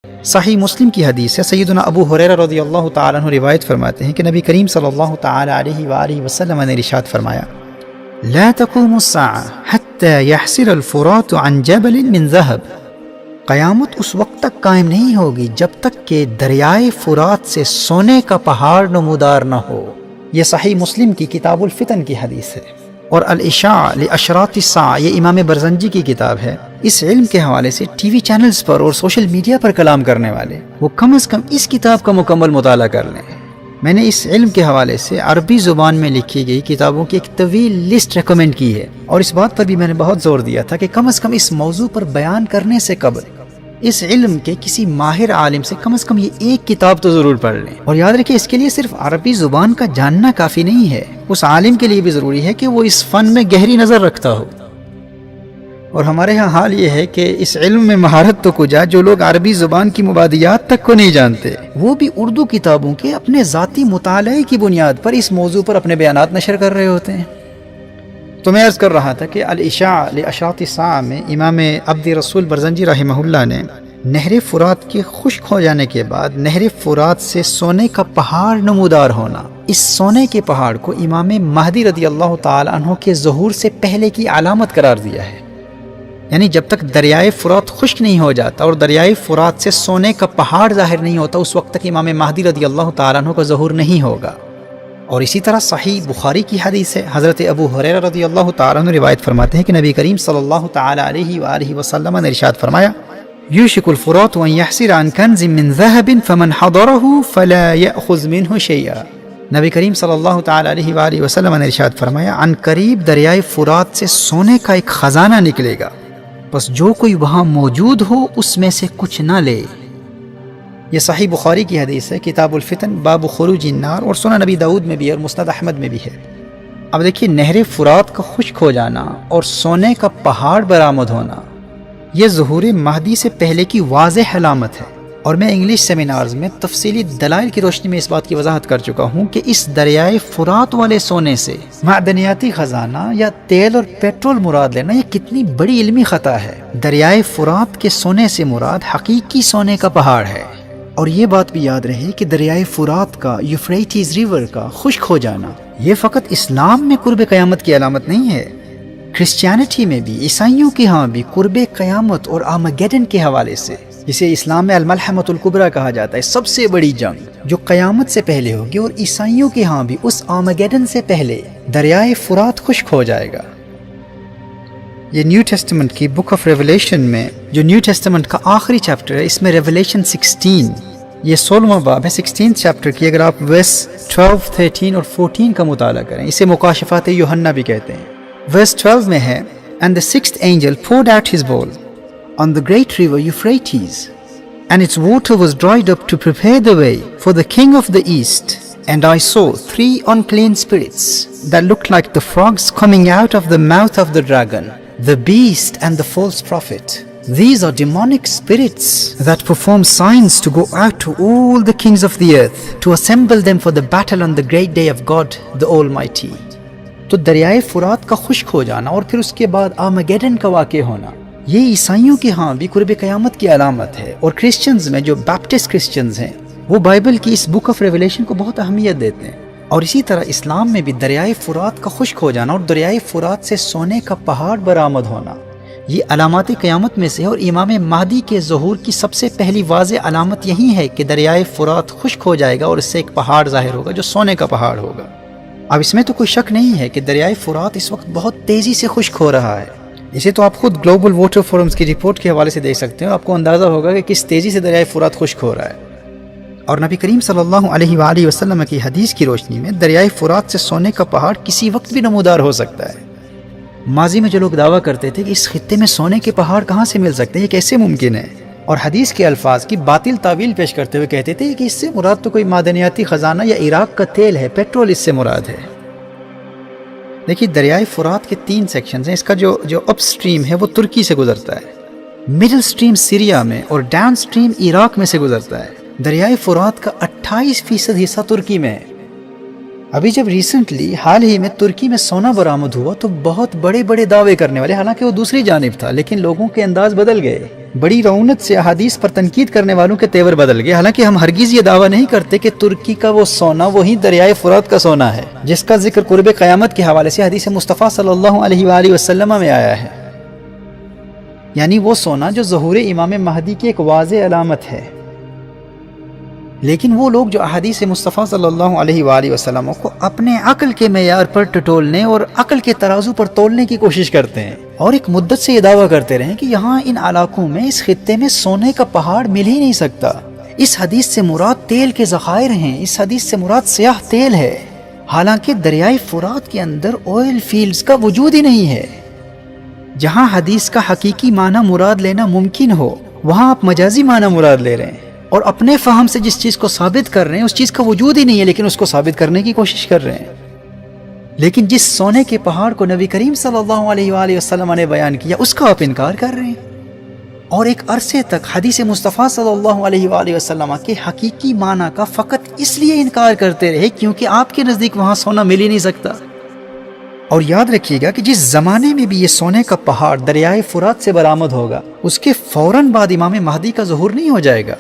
صحیح مسلم کی حدیث ہے، سیدنا ابو ہریرہ رضی اللہ تعالیٰ عنہ روایت فرماتے ہیں کہ نبی کریم صلی اللہ تعالیٰ علیہ وآلہ وسلم نے ارشاد فرمایا: لا تقوم الساعة حتى يحسر الفرات عن جبل من ذهب. قیامت اس وقت تک قائم نہیں ہوگی جب تک کہ دریائے فرات سے سونے کا پہاڑ نمودار نہ ہو۔ یہ صحیح مسلم کی کتاب الفتن کی حدیث ہے، اور الاشاع لاشراط الساعہ یہ امام برزنجی کی کتاب ہے۔ اس علم کے حوالے سے ٹی وی چینلز پر اور سوشل میڈیا پر کلام کرنے والے وہ کم از کم اس کتاب کا مکمل مطالعہ کر لیں۔ میں نے اس علم کے حوالے سے عربی زبان میں لکھی گئی کتابوں کی ایک طویل لسٹ ریکمینڈ کی ہے، اور اس بات پر بھی میں نے بہت زور دیا تھا کہ کم از کم اس موضوع پر بیان کرنے سے قبل اس علم کے کسی ماہر عالم سے کم از کم یہ ایک کتاب تو ضرور پڑھ لیں۔ اور یاد رکھیں، اس کے لیے صرف عربی زبان کا جاننا کافی نہیں ہے، اس عالم کے لیے بھی ضروری ہے کہ وہ اس فن میں گہری نظر رکھتا ہو۔ اور ہمارے ہاں حال یہ ہے کہ اس علم میں مہارت تو کجا، جو لوگ عربی زبان کی مبادیات تک کو نہیں جانتے وہ بھی اردو کتابوں کے اپنے ذاتی مطالعے کی بنیاد پر اس موضوع پر اپنے بیانات نشر کر رہے ہوتے ہیں۔ تو میں عرض کر رہا تھا کہ الاشاع لاشراط الساعہ میں امام عبد رسول برزنجی رحمہ اللہ نے نہر فرات کے خشک ہو جانے کے بعد نہر فرات سے سونے کا پہاڑ نمودار ہونا، اس سونے کے پہاڑ کو امام مہدی رضی اللہ تعالی عنہ کے ظہور سے پہلے کی علامت قرار دیا ہے۔ یعنی جب تک دریائے فرات خشک نہیں ہو جاتا اور دریائے فرات سے سونے کا پہاڑ ظاہر نہیں ہوتا، اس وقت تک امام مہدی رضی اللہ تعالی عنہ کا ظہور نہیں ہوگا۔ اور اسی طرح صحیح بخاری کی حدیث ہے، حضرت ابو ہریرہ رضی اللہ تعالیٰ عنہ روایت فرماتے ہیں کہ نبی کریم صلی اللہ تعالیٰ علیہ وآلہ وسلم نے ارشاد فرمایا: یوشک الفرات ان یحسر عن کنز من ذهب فمن حضره فلا یأخذ منه شیئا۔ نبی کریم صلی اللہ تعالیٰ علیہ وآلہ وسلم نے ارشاد فرمایا، عن قریب دریائے فرات سے سونے کا ایک خزانہ نکلے گا، بس جو کوئی وہاں موجود ہو اس میں سے کچھ نہ لے۔ یہ صحیح بخاری کی حدیث ہے، کتاب الفتن باب خروج النار، اور سنن نبی داؤد میں بھی اور مسند احمد میں بھی ہے۔ اب دیکھیے، نہر فرات کا خشک ہو جانا اور سونے کا پہاڑ برآمد ہونا یہ ظہور مہدی سے پہلے کی واضح علامت ہے، اور میں انگلش سیمینارز میں تفصیلی دلائل کی روشنی میں اس بات کی وضاحت کر چکا ہوں کہ اس دریائے فرات والے سونے سے معدنیاتی خزانہ یا تیل اور پیٹرول مراد لینا یہ کتنی بڑی علمی خطا ہے۔ دریائے فرات کے سونے سے مراد حقیقی سونے کا پہاڑ ہے۔ اور یہ بات بھی یاد رہے کہ دریائے فرات کا، یوفریٹس ریور کا خشک ہو جانا یہ فقط اسلام میں قرب قیامت کی علامت نہیں ہے، کرسچینٹی میں بھی، عیسائیوں کے ہاں بھی قرب قیامت اور آرمیگیڈن کے حوالے سے، جسے اسلام میں الملحمۃ الکبریٰ کہا جاتا ہے، سب سے بڑی جنگ جو قیامت سے پہلے ہوگی، اور عیسائیوں کے ہاں بھی اس آرمیگیڈن سے پہلے دریائے فرات خشک ہو جائے گا۔ یہ نیو ٹیسٹمنٹ کی بک آف ریولیشن میں جو نیو ٹیسٹمنٹ کا آخری چیپٹر ہے، اس میں ریولیشن 16 یہ 16واں باب ہے، 16 چیپٹر کی اگر آپ ورس 12، 13 اور 14 کا مطالعہ کریں، اسے مکاشفات یوحنا بھی کہتے ہیں۔ ورس 12 میں ہے: And the sixth angel poured out his bowl on the great river Euphrates, and its water was dried up to prepare the way for the king of the east. And I saw 3 unclean spirits that looked like the frogs coming out of the mouth of the dragon, the beast and the false prophet. These are demonic spirits that perform signs to go out to all the kings of the earth, to assemble them for the battle on the great day of God the Almighty. تو دریائے فرات کا خشک ہو جانا اور پھر اس کے بعد آرمیگیڈن کا واقع ہونا یہ عیسائیوں کے ہاں بھی قرب قیامت کی علامت ہے، اور کرسچنز میں جو بیپٹسٹ کرسچنز ہیں وہ بائبل کی اس بک آف ریولیشن کو بہت اہمیت دیتے ہیں۔ اور اسی طرح اسلام میں بھی دریائے فرات کا خشک ہو جانا اور دریائے فرات سے سونے کا پہاڑ برآمد ہونا یہ علامات قیامت میں سے، اور امام مہدی کے ظہور کی سب سے پہلی واضح علامت یہی ہے کہ دریائے فرات خشک ہو جائے گا اور اس سے ایک پہاڑ ظاہر ہوگا جو سونے کا پہاڑ ہوگا۔ اب اس میں تو کوئی شک نہیں ہے کہ دریائے فرات اس وقت بہت تیزی سے خشک ہو رہا ہے، اسے تو آپ خود گلوبل واٹر فورمز کی رپورٹ کے حوالے سے دیکھ سکتے ہیں، آپ کو اندازہ ہوگا کہ کس تیزی سے دریائے فرات خشک ہو رہا ہے۔ اور نبی کریم صلی اللہ علیہ وآلہ وسلم کی حدیث کی روشنی میں دریائے فرات سے سونے کا پہاڑ کسی وقت بھی نمودار ہو سکتا ہے۔ ماضی میں جو لوگ دعویٰ کرتے تھے کہ اس خطے میں سونے کے پہاڑ کہاں سے مل سکتے ہیں، یہ کیسے ممکن ہے، اور حدیث کے الفاظ کی باطل تعویل پیش کرتے ہوئے کہتے تھے کہ اس سے مراد تو کوئی معدنیاتی خزانہ یا عراق کا تیل ہے، پیٹرول اس سے مراد ہے۔ دیکھیے، دریائے فرات کے 3 سیکشنز ہیں، اس کا جو اپ سٹریم ہے وہ ترکی سے گزرتا ہے، مڈل سٹریم سیریا میں، اور ڈاؤن سٹریم عراق میں سے گزرتا ہے۔ دریائے فرات کا 28% حصہ ترکی میں ہے۔ ابھی جب ریسنٹلی حال ہی میں ترکی میں سونا برآمد ہوا تو بہت بڑے بڑے دعوے کرنے والے، حالانکہ وہ دوسری جانب تھا، لیکن لوگوں کے انداز بدل گئے، بڑی رونق سے احادیث پر تنقید کرنے والوں کے تیور بدل گئے، حالانکہ ہم ہرگز یہ دعویٰ نہیں کرتے کہ ترکی کا وہ سونا وہی دریائے فرات کا سونا ہے جس کا ذکر قرب قیامت کے حوالے سے حدیث مصطفیٰ صلی اللہ علیہ وآلہ وسلم میں آیا ہے، یعنی وہ سونا جو ظہور امام مہدی کی ایک واضح علامت ہے۔ لیکن وہ لوگ جو احادیث مصطفیٰ صلی اللہ علیہ وآلہ وسلم کو اپنے عقل کے معیار پر ٹٹولنے اور عقل کے ترازو پر تولنے کی کوشش کرتے ہیں، اور ایک مدت سے یہ دعویٰ کرتے رہے کہ یہاں ان علاقوں میں، اس خطے میں سونے کا پہاڑ مل ہی نہیں سکتا، اس حدیث سے مراد تیل کے ذخائر ہیں، اس حدیث سے مراد سیاہ تیل ہے، حالانکہ دریائے فرات کے اندر آئل فیلڈز کا وجود ہی نہیں ہے۔ جہاں حدیث کا حقیقی معنی مراد لینا ممکن ہو، وہاں آپ مجازی معنی مراد لے رہے ہیں، اور اپنے فہم سے جس چیز کو ثابت کر رہے ہیں اس چیز کا وجود ہی نہیں ہے، لیکن اس کو ثابت کرنے کی کوشش کر رہے ہیں۔ لیکن جس سونے کے پہاڑ کو نبی کریم صلی اللہ علیہ وآلہ وسلم نے بیان کیا، اس کا آپ انکار کر رہے ہیں، اور ایک عرصے تک حدیث مصطفیٰ صلی اللہ علیہ وآلہ وسلم کے حقیقی معنی کا فقط اس لیے انکار کرتے رہے کیونکہ آپ کے نزدیک وہاں سونا مل ہی نہیں سکتا۔ اور یاد رکھیے گا کہ جس زمانے میں بھی یہ سونے کا پہاڑ دریائے فرات سے برآمد ہوگا، اس کے فوراً بعد امام مہدی کا ظہور نہیں ہو جائے گا۔